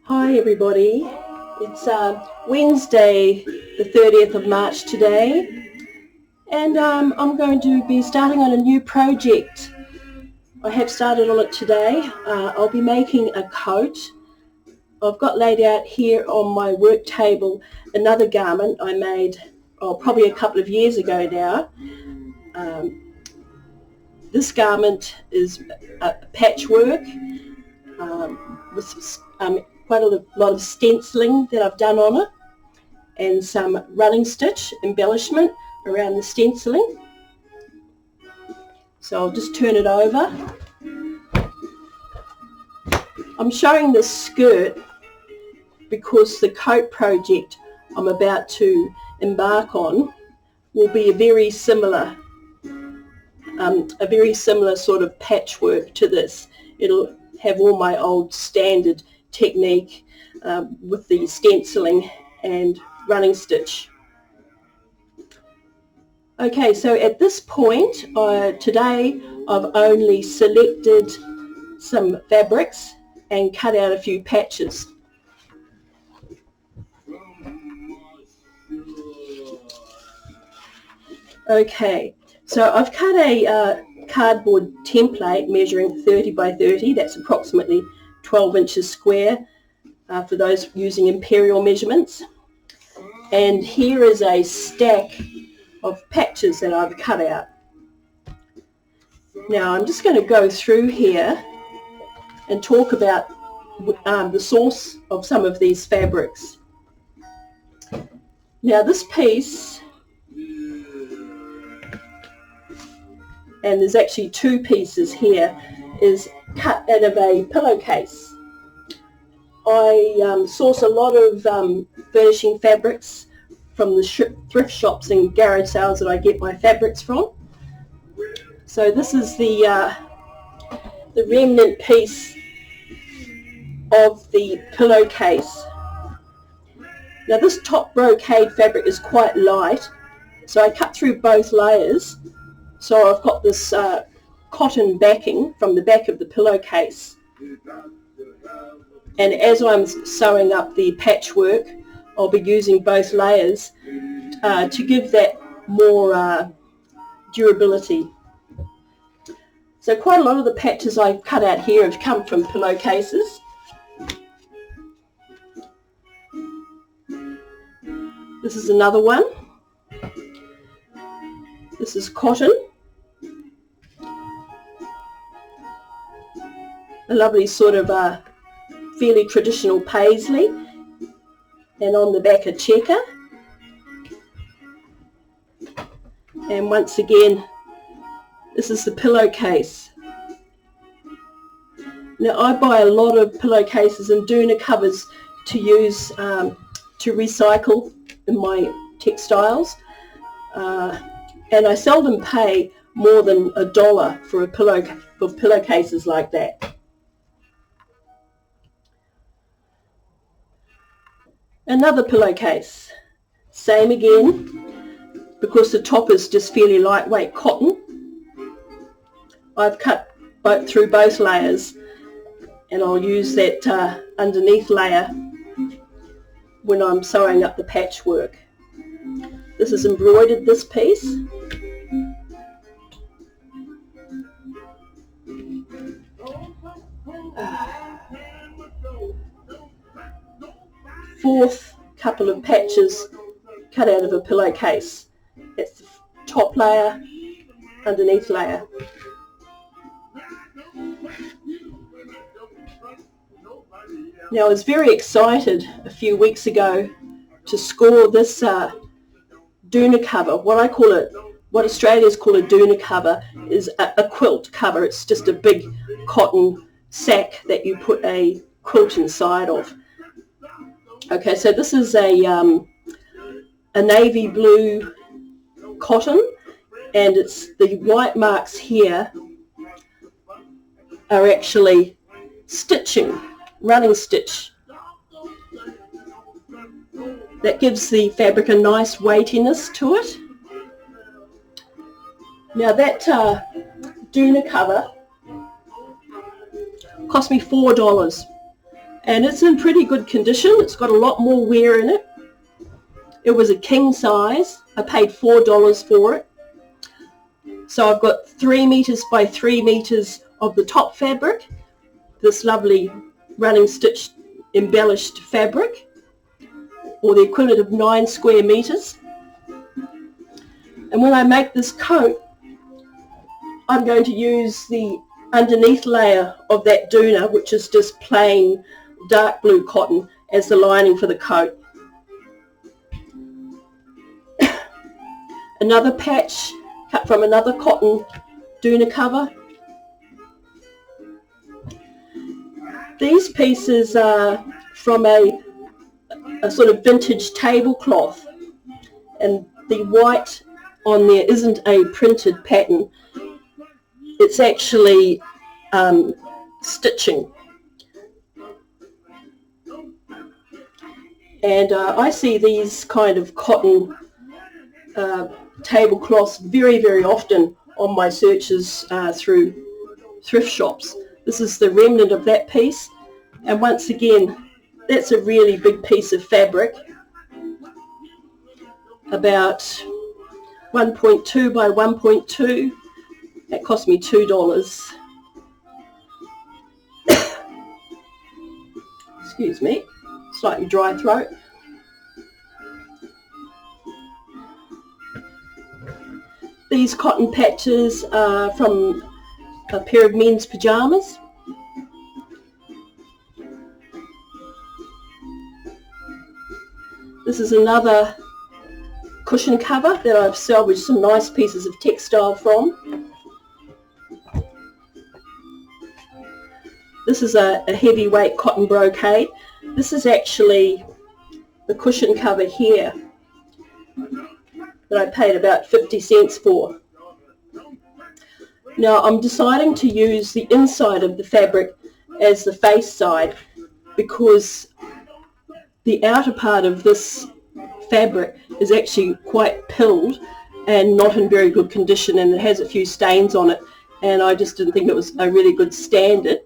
Hi everybody, it's Wednesday the 30th of March today, and I'm going to be starting on a new project. I have started on it today. I'll be making a coat. I've got laid out here on my work table another garment I made probably a couple of years ago now. This garment is a patchwork with quite a lot of stenciling that I've done on it, and some running stitch embellishment around the stenciling. So I'll just turn it over. I'm showing this skirt because the coat project I'm about to embark on will be a very similar sort of patchwork to this. It'll have all my old standard technique with the stenciling and running stitch. Okay, so at this point today I've only selected some fabrics and cut out a few patches. Okay, so I've cut a cardboard template measuring 30 by 30, that's approximately 12 inches square for those using imperial measurements. And here is a stack of patches that I've cut out. Now I'm just going to go through here and talk about the source of some of these fabrics. Now this piece, and there's actually two pieces here, is cut out of a pillowcase. I source a lot of furnishing fabrics from the thrift shops and garage sales that I get my fabrics from. So this is the remnant piece of the pillowcase. Now this top brocade fabric is quite light, so I cut through both layers. So I've got this cotton backing from the back of the pillowcase, and as I'm sewing up the patchwork I'll be using both layers to give that more durability. So quite a lot of the patches I've cut out here have come from pillowcases. This is another one. This is cotton. A lovely sort of fairly traditional paisley, and on the back a checker. And once again, this is the pillowcase. Now I buy a lot of pillowcases and doona covers to use to recycle in my textiles, and I seldom pay more than $1 for pillowcases like that. Another pillowcase, same again, because the top is just fairly lightweight cotton. I've cut through both layers, and I'll use that underneath layer when I'm sewing up the patchwork. This is embroidered, this piece. Fourth couple of patches cut out of a pillowcase. That's the top layer, underneath layer. Now I was very excited a few weeks ago to score this doona cover. What Australians call a doona cover is a quilt cover. It's just a big cotton sack that you put a quilt inside of. Okay, so this is a navy blue cotton, and it's the white marks here are actually stitching, running stitch. That gives the fabric a nice weightiness to it. Now that doona cover cost me $4, and it's in pretty good condition. It's got a lot more wear in it. It was a king size. I paid $4 for it. So I've got 3 meters by 3 meters of the top fabric, this lovely running stitch embellished fabric, or the equivalent of 9 square meters. And when I make this coat, I'm going to use the underneath layer of that doona, which is just plain dark blue cotton, as the lining for the coat. Another patch cut from another cotton doona cover. These pieces are from a sort of vintage tablecloth, and the white on there isn't a printed pattern. It's actually stitching. And I see these kind of cotton tablecloths very, very often on my searches through thrift shops. This is the remnant of that piece, and once again, that's a really big piece of fabric, about 1.2 by 1.2. That cost me $2. Excuse me, slightly dry throat. These cotton patches are from a pair of men's pajamas. This is another cushion cover that I've salvaged some nice pieces of textile from. This is a heavyweight cotton brocade. This is actually the cushion cover here that I paid about 50 cents for. Now I'm deciding to use the inside of the fabric as the face side, because the outer part of this fabric is actually quite pilled and not in very good condition, and it has a few stains on it, and I just didn't think it was a really good standard.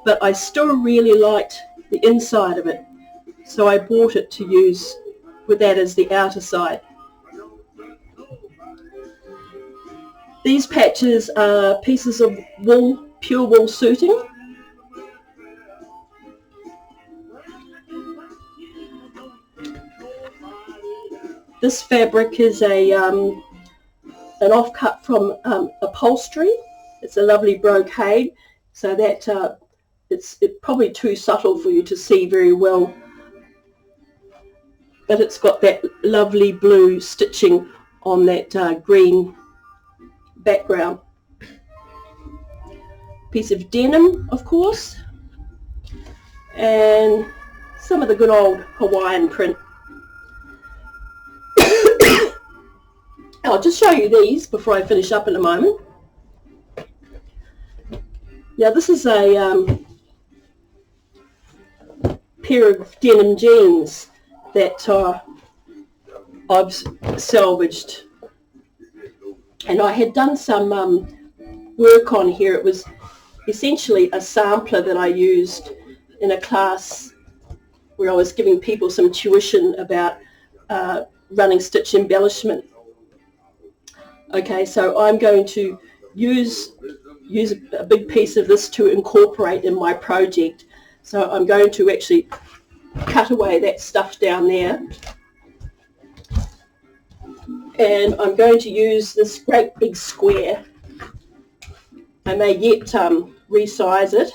But I still really liked the inside of it, so I bought it to use with that as the outer side. These patches are pieces of wool, pure wool suiting. This fabric is an offcut from upholstery. It's a lovely brocade, so that it's probably too subtle for you to see very well, but it's got that lovely blue stitching on that green background. Piece of denim, of course, and some of the good old Hawaiian print. I'll just show you these before I finish up in a moment. Now this is a pair of denim jeans that I've salvaged, and I had done some work on here. It was essentially a sampler that I used in a class where I was giving people some tuition about running stitch embellishment. Okay, so I'm going to use a big piece of this to incorporate in my project. So I'm going to actually cut away that stuff down there, and I'm going to use this great big square. I may yet resize it.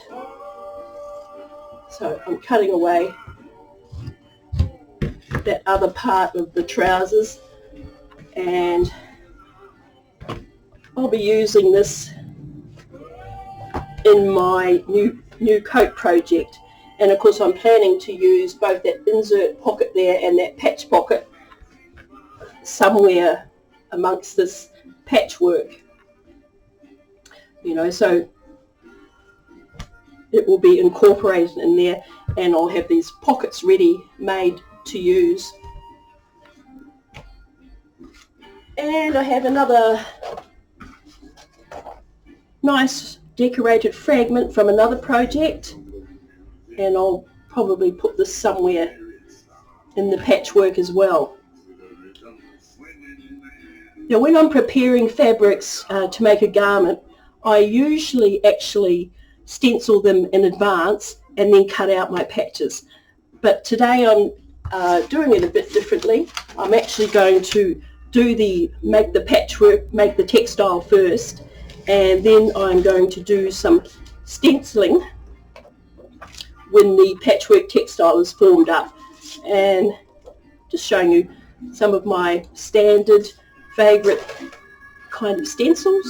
So I'm cutting away that other part of the trousers, and I'll be using this in my new coat project. And of course I'm planning to use both that insert pocket there and that patch pocket somewhere amongst this patchwork, you know, so it will be incorporated in there, and I'll have these pockets ready made to use. And I have another nice decorated fragment from another project, and I'll probably put this somewhere in the patchwork as well. Now when I'm preparing fabrics to make a garment, I usually actually stencil them in advance and then cut out my patches. But today I'm doing it a bit differently. I'm actually going to make the patchwork, make the textile first, and then I'm going to do some stenciling when the patchwork textile is formed up. And just showing you some of my standard favourite kind of stencils.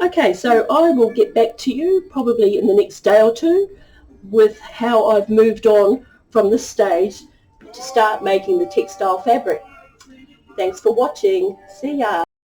Okay, so I will get back to you probably in the next day or two with how I've moved on from this stage to start making the textile fabric. Thanks for watching. See ya.